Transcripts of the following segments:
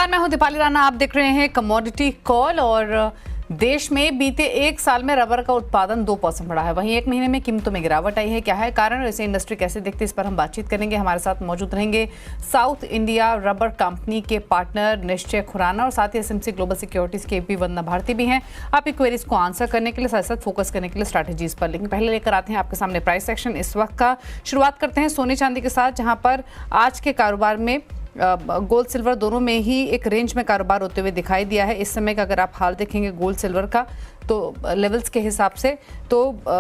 नमस्कार, मैं हूं दीपाली राणा। आप देख रहे हैं कमोडिटी कॉल। और देश में बीते एक साल में रबर का उत्पादन 2% बढ़ा है, वहीं एक महीने में कीमतों में गिरावट आई है। क्या है कारण, इसे इंडस्ट्री कैसे देखती है, इस पर हम बातचीत करेंगे। हमारे साथ मौजूद रहेंगे साउथ इंडिया रबर कंपनी के पार्टनर निश्चय खुराना और साथ ही एसएमसी ग्लोबल सिक्योरिटीज के एपी वंदना भारती भी हैं। आपकी क्वेरीज को आंसर करने के लिए, साथ साथ फोकस करने के लिए स्ट्रैटेजीज पर। लेकिन पहले लेकर आते हैं आपके सामने प्राइस सेक्शन इस वक्त का। शुरुआत करते हैं सोने चांदी के साथ, जहां पर आज के कारोबार में गोल्ड सिल्वर दोनों में ही एक रेंज में कारोबार होते हुए दिखाई दिया है। इस समय का अगर आप हाल देखेंगे गोल्ड सिल्वर का, तो लेवल्स के हिसाब से तो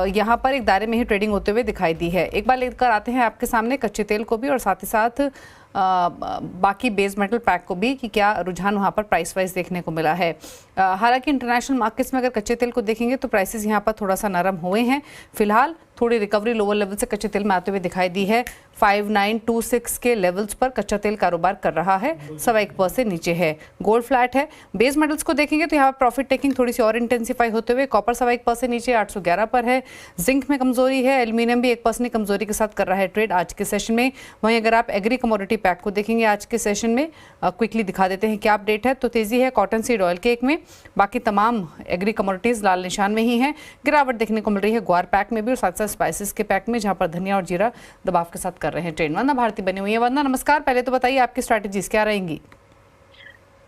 यहाँ पर एक दायरे में ही ट्रेडिंग होते हुए दिखाई दी है। एक बार लेकर आते हैं आपके सामने कच्चे तेल को भी और साथ ही साथ बाकी बेस मेटल पैक को भी कि क्या रुझान वहाँ पर प्राइस वाइज देखने को मिला है। हालांकि इंटरनेशनल मार्केट्स में अगर कच्चे तेल को देखेंगे तो प्राइसेस यहाँ पर थोड़ा सा नरम हुए हैं। फिलहाल थोड़ी रिकवरी लोअर लेवल से कच्चे तेल में आते हुए दिखाई दी है। 5926 के लेवल्स पर कच्चा तेल कारोबार कर रहा है, 1.25% नीचे है। गोल्ड फ्लैट है। बेस मेटल्स को देखेंगे तो यहाँ पर प्रॉफिट टेकिंग थोड़ी सी और इंटेंसिफाई होते हुए कॉपर 1.25% नीचे 811 पर है। जिंक में कमजोरी है। एल्यूमिनियम भी 1% की कमजोरी के साथ कर रहा है ट्रेड आज के सेशन में। वहीं अगर आप एग्री कमोडिटी पैक को देखेंगे आज के सेशन में, क्विकली दिखा देते हैं क्या अपडेट है। तो तेजी है कॉटन सीड ऑयल केक में, बाकी तमाम एग्री कमोडिटीज लाल निशान में ही है। गिरावट देखने को मिल रही है ग्वार पैक में भी और साथ साथ स्पाइसेस के पैक में, जहां पर धनिया और जीरा दबाव के साथ कर रहे हैं ट्रेड। वंदना भारती बनी हुई है। वंदना नमस्कार, पहले तो बताइए आपकी स्ट्रैटेजीज क्या रहेंगी।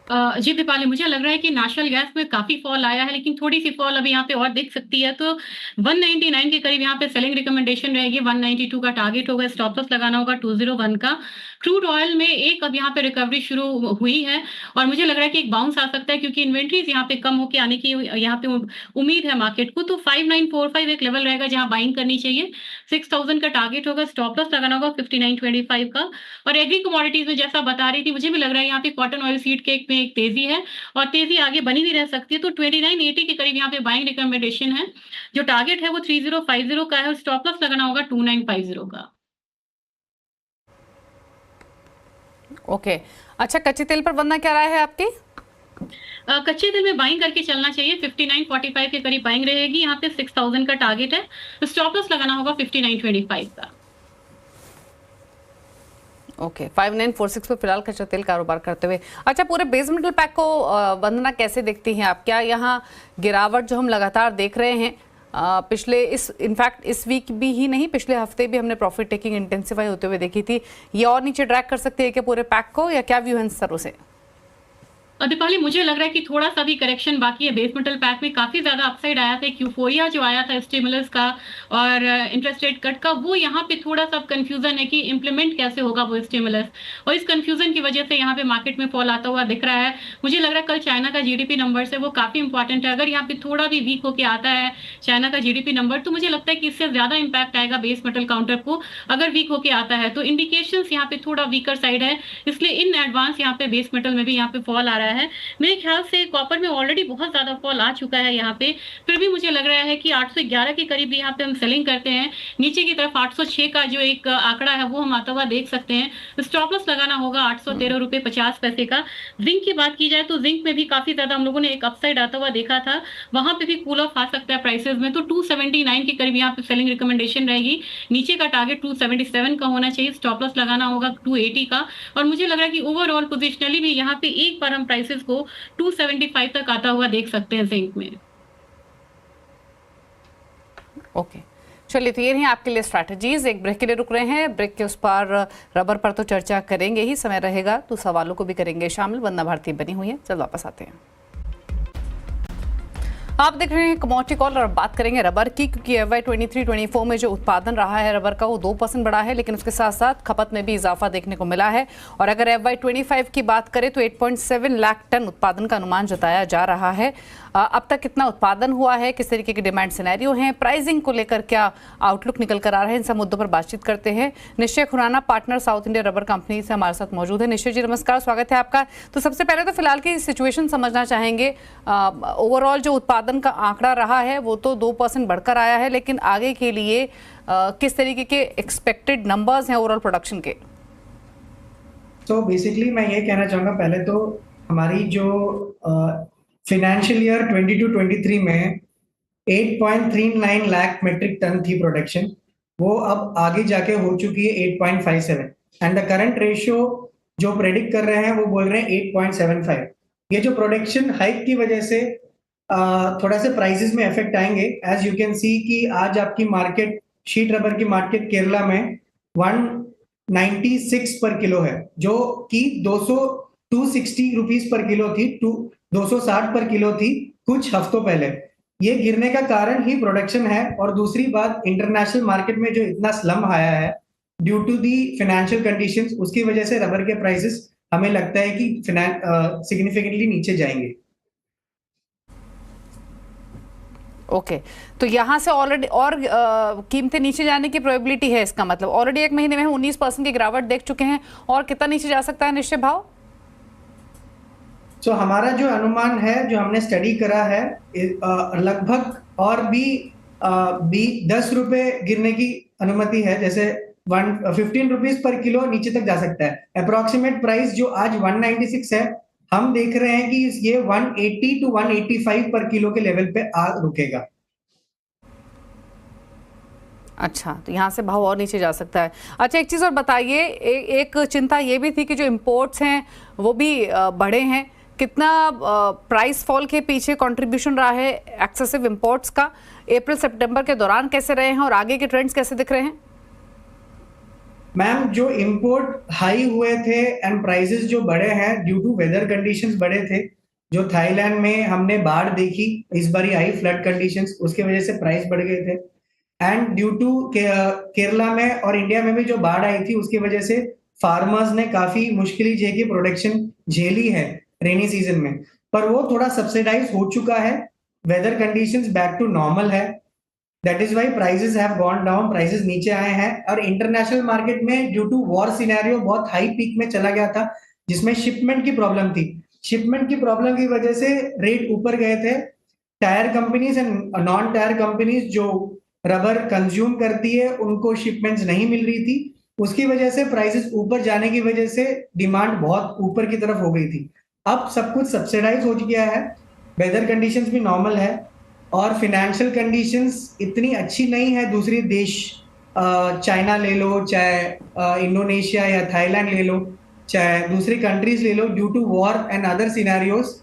जी दीपाली, मुझे लग रहा है कि नेशनल गैस में काफी फॉल आया है, लेकिन थोड़ी सी फॉल अभी यहाँ पे और दिख सकती है। तो 199 के करीब यहाँ पे सेलिंग रिकमेंडेशन रहेगी। 192 का टारगेट होगा, स्टॉप लॉस लगाना होगा 201 का। क्रूड ऑयल में एक अब यहाँ पे रिकवरी शुरू हुई है और मुझे लग रहा है कि एक बाउंस आ सकता है, क्योंकि इन्वेंट्रीज यहाँ पे कम होकर आने की यहाँ पे उम्मीद है मार्केट को। तो 5945 एक लेवल रहेगा जहाँ बाइंग करनी चाहिए। 6000 का टारगेट होगा, स्टॉप लॉस लगाना होगा 5925 का। और एग्री कमोडिटीज में जैसा बता रही थी, मुझे भी लग रहा है यहाँ पे कॉटन ऑयल सीड केक में एक तेजी है और तेजी आगे बनी भी रह सकती है। तो 2980 के करीब यहाँ पे बाइंग रिकमेंडेशन है। जो टारगेट है वो 3050 का है और स्टॉप लॉस लगाना होगा 2950 का। ओके, अच्छा कच्चे तेल पर वंदना क्या राय है आपकी? कच्चे तेल में बाइंग करके चलना चाहिए। 5945 के करीब बाइंग रहेगी। यहाँ पे 6000 का टारगेट है, स्टॉप लॉस लगाना होगा 5925 का। ओके, 5946 पे फिलहाल कच्चा तेल कारोबार करते हुए। अच्छा, पूरे बेस मेटल पैक को वंदना कैसे देखती हैं आप? क्या यहाँ गिरावट जो हम लगातार देख रहे हैं पिछले इनफैक्ट इस वीक भी ही नहीं, पिछले हफ्ते भी हमने प्रॉफिट टेकिंग इंटेंसिफाई होते हुए देखी थी, ये और नीचे ड्रैग कर सकते हैं क्या पूरे पैक को, या क्या व्यू है इन स्तरों से? दीपाली, मुझे लग रहा है कि थोड़ा सा भी करेक्शन बाकी है। बेस मेटल पैक में काफी ज्यादा अपसाइड आया था, यूफोरिया जो आया था स्टिमुलस का और इंटरेस्ट रेट कट का, वो यहाँ पे थोड़ा सा कंफ्यूजन है कि इंप्लीमेंट कैसे होगा वो स्टिमुलस, और इस कंफ्यूजन की वजह से यहाँ पे मार्केट में फॉल आता हुआ दिख रहा है। मुझे लग रहा है कल चाइना का जीडीपी नंबर है वो काफी इंपॉर्टेंट है। अगर यहाँ पे थोड़ा भी वीक होकर आता है चाइना का जीडीपी नंबर, तो मुझे लगता है कि इससे ज्यादा इंपैक्ट आएगा बेस मेटल काउंटर को अगर वीक होकर आता है। तो इंडिकेशन यहाँ पे थोड़ा वीकर साइड है, इसलिए इन एडवांस यहाँ पे बेस मेटल में भी यहाँ पे फॉल आ रहा है। मेरे ख्याल से कॉपर में ऑलरेडी बहुत ज्यादा फॉल आ चुका है यहाँ पे, फिर भी मुझे लग रहा है कि 811 के करीब यहाँ पे हम सेलिंग करते हैं। नीचे की तरफ 806 का जो एक आंकड़ा है वो हम आता हुआ देख सकते हैं। स्टॉप लॉस लगाना होगा 813 रुपए 50 पैसे का। जिंक की बात की जाए तो जिंक में भी काफी ज्यादा हम लोगों ने एक अपसाइड आता हुआ देखा था, वहां पे भी कूल ऑफ आ सकता है प्राइसेस में। तो 279 के करीब यहाँ पे सेलिंग रिकमेंडेशन रहेगी। नीचे का टारगेट 277 का होना चाहिए, स्टॉप लॉस लगाना होगा 280 का। और मुझे लग रहा है कि ओवरऑल पोजिशनली भी यहाँ पे एक बार हम प्राइसेस को 275 तक आता हुआ देख सकते हैं जिंक में। ओके, चलिए, तो ये रही आपके लिए स्ट्रैटेजीज। एक ब्रेक के लिए रुक रहे हैं, ब्रेक के उस पार रबर पर तो चर्चा करेंगे ही, समय रहेगा तो सवालों को भी करेंगे शामिल। वंदना भारती बनी हुई है, चल वापस आते हैं। आप देख रहे हैं कमोडिटी कॉल और बात करेंगे रबर की, क्योंकि FY 23-24 में जो उत्पादन रहा है रबर का वो 2% बढ़ा है, लेकिन उसके साथ साथ खपत में भी इजाफा देखने को मिला है। और अगर FY 25 की बात करें तो 8.7 लाख टन उत्पादन का अनुमान जताया जा रहा है। अब तक कितना उत्पादन हुआ है, किस तरीके के डिमांड सिनेरियो हैं, प्राइसिंग को लेकर क्या आउटलुक निकल कर आ रहे हैं, इन सब मुद्दों पर बातचीत करते हैं। Nishchay Khurana, partner South India rubber company से हमारे साथ मौजूद है। निश्चय जी नमस्कार, स्वागत है आपका। तो सबसे पहले तो फिलहाल की सिचुएशन समझना चाहेंगे। ओवरऑल जो उत्पादन का आंकड़ा रहा है वो तो 2% बढ़कर आया है, लेकिन आगे के लिए किस तरीके के एक्सपेक्टेड नंबर्स हैं ओवरऑल प्रोडक्शन के? तो बेसिकली मैं ये कहना चाहूँगा, पहले तो हमारी जो फाइनेंशियल ईयर 22-23 में 8.39 लाख मेट्रिक टन थी प्रोडक्शन, वो अब आगे जाके हो चुकी है 8.57 एंड द करंट रेशियो जो प्रेडिक्ट कर रहे हैं वो बोल रहे हैं 8.75। ये जो प्रोडक्शन हाइक की वजह से थोड़ा से प्राइसेस में इफेक्ट आएंगे। एज यू कैन सी कि आज आपकी मार्केट शीट रबर की मार्केट केरला में 196 पर किलो है, जो कि 260 रुपीस पर किलो थी, 260 पर किलो थी कुछ हफ्तों पहले। ये गिरने का कारण ही प्रोडक्शन है। और दूसरी बात, इंटरनेशनल मार्केट में जो इतना स्लम आया है due to the financial conditions, उसकी वजह से रबर के प्राइसेस हमें लगता है कि सिग्निफिकेंटली नीचे जाएंगे। ओके तो यहाँ से ऑलरेडी और कीमतें नीचे जाने की प्रोबेबिलिटी है, इसका मतलब ऑलरेडी एक महीने में 19% की गिरावट देख चुके हैं, और कितना नीचे जा सकता है निश्चित भाव? तो हमारा जो अनुमान है, जो हमने स्टडी करा है, लगभग और भी 10 रुपए गिरने की अनुमति है। जैसे 15 रुपीस पर किलो नीचे तक जा सकता है। अप्रोक्सीमेट प्राइस जो आज 196 है, हम देख रहे हैं कि ये 180 टू 185 पर किलो के लेवल पे आ रुकेगा। अच्छा, तो यहाँ से भाव और नीचे जा सकता है। अच्छा, एक चीज़ और बताइए, एक चिंता ये भी थी कि जो इम्पोर्ट्स हैं वो भी बढ़े हैं। कितना प्राइस फॉल के पीछे कंट्रीब्यूशन रहा है एक्सेसिव इंपोर्ट्स का? अप्रैल सितंबर के दौरान कैसे रहे हैं और आगे के ट्रेंड्स कैसे दिख रहे हैं? मैम, जो इंपोर्ट हाई हुए थे एंड प्राइसेस जो बढ़े हैं ड्यू टू वेदर कंडीशंस बढ़े थे। जो थाईलैंड में हमने बाढ़ देखी, इस बारी आई फ्लड कंडीशंस, उसके वजह से प्राइस बढ़ गए थे। एंड ड्यू टू केरला में और इंडिया में भी जो बाढ़ आई थी, उसकी वजह से फार्मर्स ने काफी मुश्किल की प्रोडक्शन झेली है रेनी सीजन में, पर वो थोड़ा सब्सिडाइज हो चुका है। Weather conditions back to normal है, that is why prices have gone down, prices नीचे आए हैं। और इंटरनेशनल मार्केट में ड्यू टू वॉर सिनेरियो बहुत हाई पीक में चला गया था, जिसमें शिपमेंट की प्रॉब्लम थी। शिपमेंट की प्रॉब्लम की वजह से रेट ऊपर गए थे। Tyre companies and non tyre companies जो रबर कंज्यूम करती है, उनको शिपमेंट्स नहीं मिल रही थी, उसकी वजह से प्राइसेस ऊपर जाने की वजह से डिमांड बहुत ऊपर की तरफ हो गई थी। अब सब कुछ सब्सिडाइज हो गया है, वेदर कंडीशंस भी नॉर्मल है, और फाइनेंशियल कंडीशंस इतनी अच्छी नहीं है। दूसरी देश, चाइना ले लो, चाहे इंडोनेशिया या थाईलैंड ले लो, चाहे दूसरी कंट्रीज ले लो, due to war and other scenarios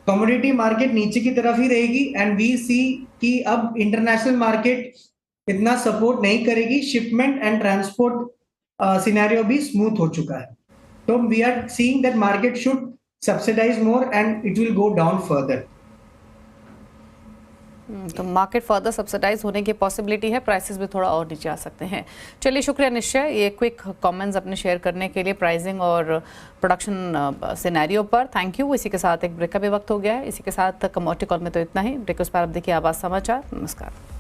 commodity market नीचे की तरफ ही रहेगी। एंड वी सी कि अब इंटरनेशनल मार्केट इतना सपोर्ट नहीं करेगी, शिपमेंट एंड ट्रांसपोर्ट सिनेरियो भी स्मूथ हो चुका है। तो we are seeing that market should subsidize more and it will go down further. तो मार्केट फर्दर सब्सिडाइज होने की पॉसिबिलिटी है, प्राइसेस भी थोड़ा और नीचे आ सकते हैं। चलिए, शुक्रिया निश्चय ये क्विक कमेंट्स अपने शेयर करने के लिए प्राइसिंग और प्रोडक्शन सिनेरियो पर। Thank you. इसी के साथ एक ब्रेक का भी वक्त हो गया है। इसी के साथ कमोडिटी कॉल में तो इतना ही। ब्रेक उस पर आप देखिए आवाज़ समाचार। नमस्कार।